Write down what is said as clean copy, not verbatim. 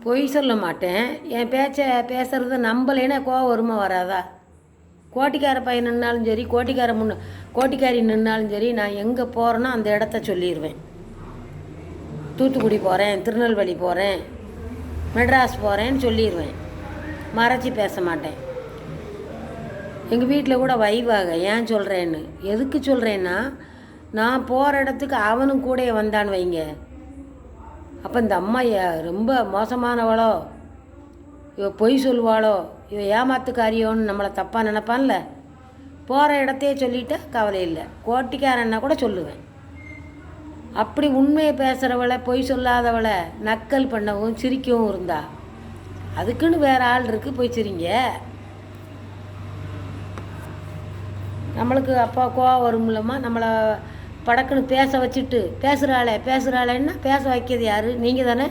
பொய் சொல்ல மாட்டேன். என் பேச்சை பேசுகிறத நம்பலைன்னா கோவம் வருமா வராதா? கோட்டிக்கார பையன் நின்னாலும் சரி, கோட்டிக்காரி நின்னாலும் சரி, நான் எங்கே போகிறேனோ அந்த இடத்த சொல்லிடுவேன். தூத்துக்குடி போகிறேன், திருநெல்வேலி போகிறேன், மெட்ராஸ் போகிறேன்னு சொல்லிடுவேன். மறைச்சி பேச மாட்டேன். எங்கள் வீட்டில் கூட வைவாக ஏன் சொல்கிறேன்னு. எதுக்கு சொல்கிறேன்னா, நான் போகிற இடத்துக்கு அவனும் கூட வந்தான்னு வைங்க, அப்போ இந்த அம்மா ரொம்ப மோசமானவளோ, இவ பொய் சொல்லுவாளோ, இவ ஏமாத்துக்காரியோன்னு நம்மளை தப்பாக நினைப்பான்ல. போகிற இடத்தையே சொல்லிட்டா கவலை இல்லை. கோட்டிக்காரன்னா கூட சொல்லுவேன். அப்படி உண்மையை பேசுகிறவளை, பொய் சொல்லாதவளை நக்கல் பண்ணவும் சிரிக்கவும் இருந்தா அதுக்குன்னு வேறு ஆள் இருக்குது, போய் சிரிங்க. நம்மளுக்கு அப்பா கோவம் வரும்லம்மா, நம்மளை படக்குன்னு பேச வச்சுட்டு பேசுகிறாளேன்னா பேச வைக்கிறது யார்? நீங்கள் தானே.